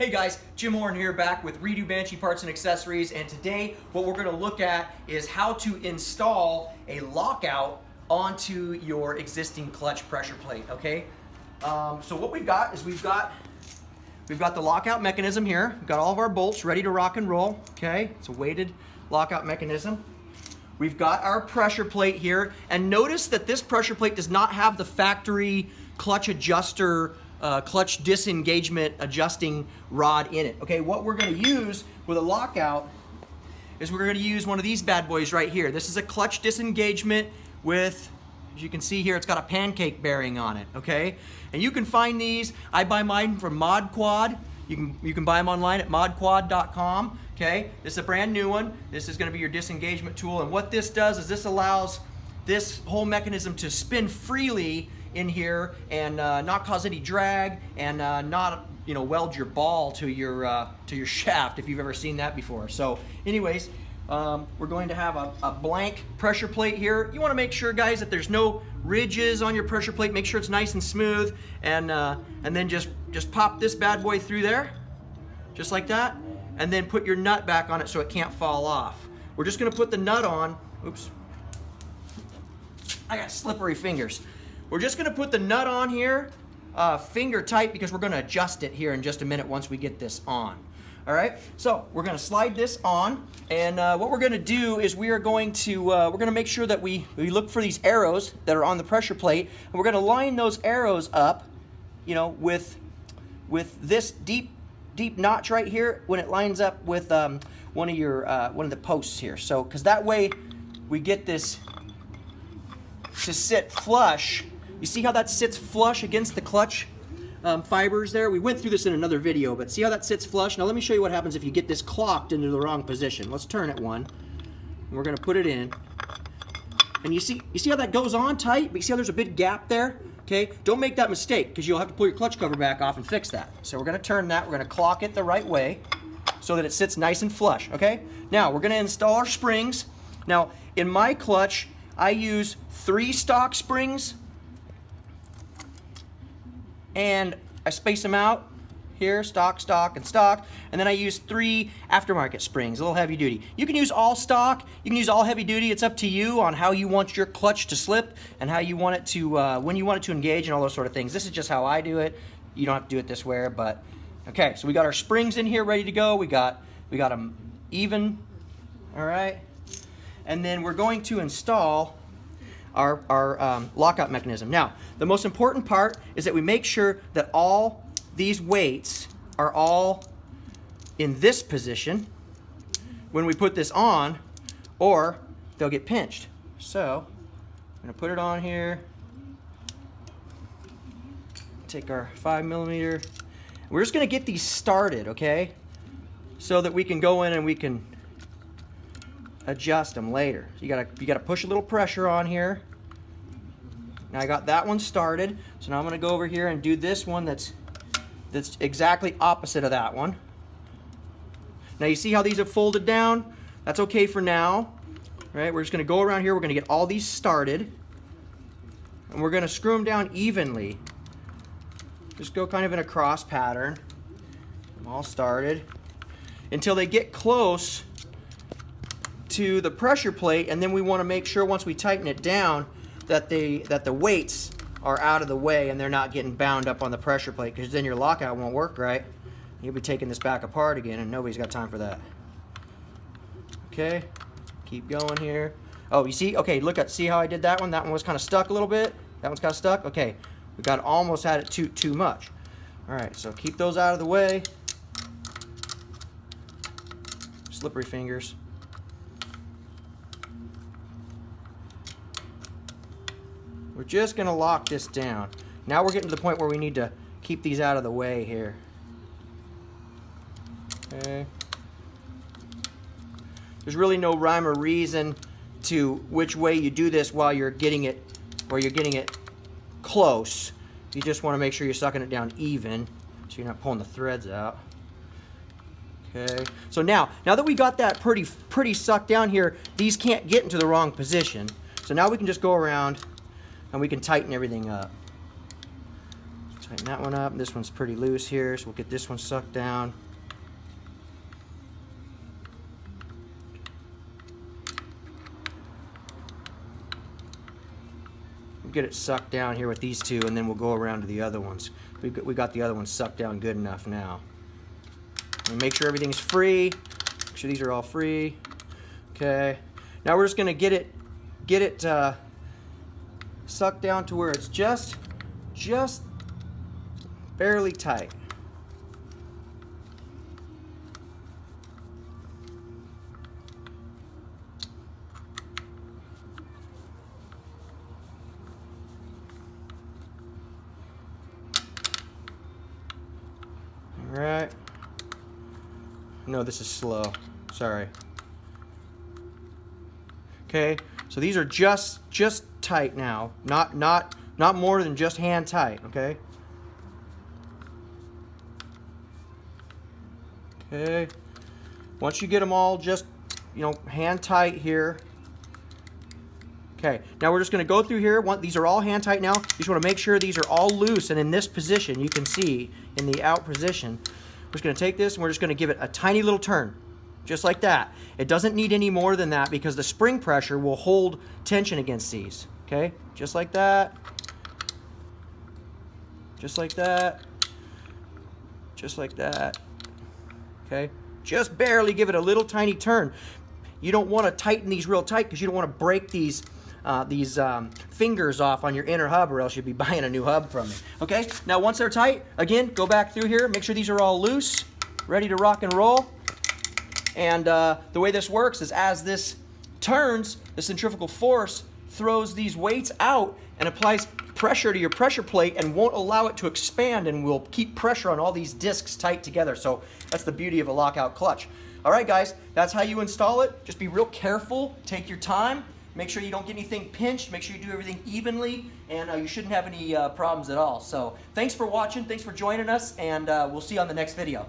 Hey guys, Jim Horn here, back with Redo Banshee Parts and Accessories, and today what we're going to look at is how to install a lockout onto your existing clutch pressure plate. Okay, so what we've got is we've got the lockout mechanism here. We've got all of our bolts ready to rock and roll. Okay, it's a weighted lockout mechanism. We've got our pressure plate here, and notice that this pressure plate does not have the factory clutch adjuster, clutch disengagement adjusting rod in it. Okay, what we're going to use with a lockout is we're going to use one of these bad boys right here. This is a clutch disengagement with, as you can see here, it's got a pancake bearing on it. Okay, and you can find these. I buy mine from Mod Quad. You can buy them online at modquad.com. Okay, this is a brand new one. This is going to be your disengagement tool, and what this does is this allows this whole mechanism to spin freely in here and not cause any drag and not weld your ball to your shaft, if you've ever seen that before. So anyways, we're going to have a blank pressure plate here. You want to make sure, guys, that there's no ridges on your pressure plate. Make sure it's nice and smooth, and then just pop this bad boy through there, just like that, and then put your nut back on it so it can't fall off. We're just going to put the nut on. Oops, I got slippery fingers. We're just going to put the nut on here, finger tight, because we're going to adjust it here in just a minute once we get this on. All right, so we're going to slide this on, and what we're going to do is we're going to make sure that we look for these arrows that are on the pressure plate, and we're going to line those arrows up, with this deep notch right here when it lines up with one of the posts here. So, because that way we get this to sit flush. You see how that sits flush against the clutch fibers there? We went through this in another video, but see how that sits flush? Now let me show you what happens if you get this clocked into the wrong position. Let's turn it one. And we're going to put it in. And you see how that goes on tight? But you see how there's a big gap there? Okay, don't make that mistake, because you'll have to pull your clutch cover back off and fix that. So we're going to turn that. We're going to clock it the right way so that it sits nice and flush. Okay, now we're going to install our springs. Now in my clutch, I use 3 stock springs, and I space them out here, stock, stock, and stock, and then I use 3 aftermarket springs, a little heavy duty. You can use all stock, you can use all heavy duty. It's up to you on how you want your clutch to slip and how you want it to, when you want it to engage and all those sort of things. This is just how I do it. You don't have to do it this way, but okay. So we got our springs in here ready to go. We got them even, all right. And then we're going to install our lockout mechanism. Now, the most important part is that we make sure that all these weights are all in this position when we put this on, or they'll get pinched. So, I'm going to put it on here. Take our 5mm. We're just going to get these started, okay? So that we can go in and we can adjust them later. So you gotta push a little pressure on here. Now I got that one started, so now I'm gonna go over here and do this one that's exactly opposite of that one. Now you see how these have folded down? That's okay for now. Right? We're just gonna go around here, we're gonna get all these started, and we're gonna screw them down evenly. Just go kind of in a cross pattern. I'm all started until they get close to the pressure plate, and then we want to make sure once we tighten it down that the weights are out of the way and they're not getting bound up on the pressure plate, because then your lockout won't work right. You'll be taking this back apart again, and nobody's got time for that. Okay, keep going here. Oh, you see? Okay, see how I did that one? That one was kind of stuck a little bit. That one's kind of stuck. Okay, we got almost had it too much. All right, so keep those out of the way. Slippery fingers. We're just going to lock this down. Now we're getting to the point where we need to keep these out of the way here. Okay. There's really no rhyme or reason to which way you do this while you're getting it close. You just want to make sure you're sucking it down even so you're not pulling the threads out. Okay. So now that we got that pretty sucked down here, these can't get into the wrong position. So now we can just go around and we can tighten everything up. Tighten that one up. This one's pretty loose here, so we'll get this one sucked down. We'll get it sucked down here with these two, and then we'll go around to the other ones. We got the other ones sucked down good enough now. And make sure everything's free. Make sure these are all free. Okay. Now we're just gonna get it sucked down to where it's just barely tight. All right. No, this is slow. Sorry. Okay, so these are just tight now, not more than just hand tight. Okay. Okay. Once you get them all just, hand tight here. Okay. Now we're just going to go through here. These are all hand tight now. You just want to make sure these are all loose and in this position. You can see in the out position. We're just going to take this and we're just going to give it a tiny little turn. Just like that. It doesn't need any more than that because the spring pressure will hold tension against these. Okay? Just like that. Just like that. Just like that. Okay? Just barely give it a little tiny turn. You don't want to tighten these real tight because you don't want to break these fingers off on your inner hub, or else you'll be buying a new hub from me. Okay? Now once they're tight, again, go back through here. Make sure these are all loose, ready to rock and roll. And the way this works is as this turns, the centrifugal force throws these weights out and applies pressure to your pressure plate and won't allow it to expand, and will keep pressure on all these discs tight together. So that's the beauty of a lockout clutch. All right, guys, that's how you install it. Just be real careful. Take your time. Make sure you don't get anything pinched. Make sure you do everything evenly, and you shouldn't have any problems at all. So thanks for watching. Thanks for joining us, and we'll see you on the next video.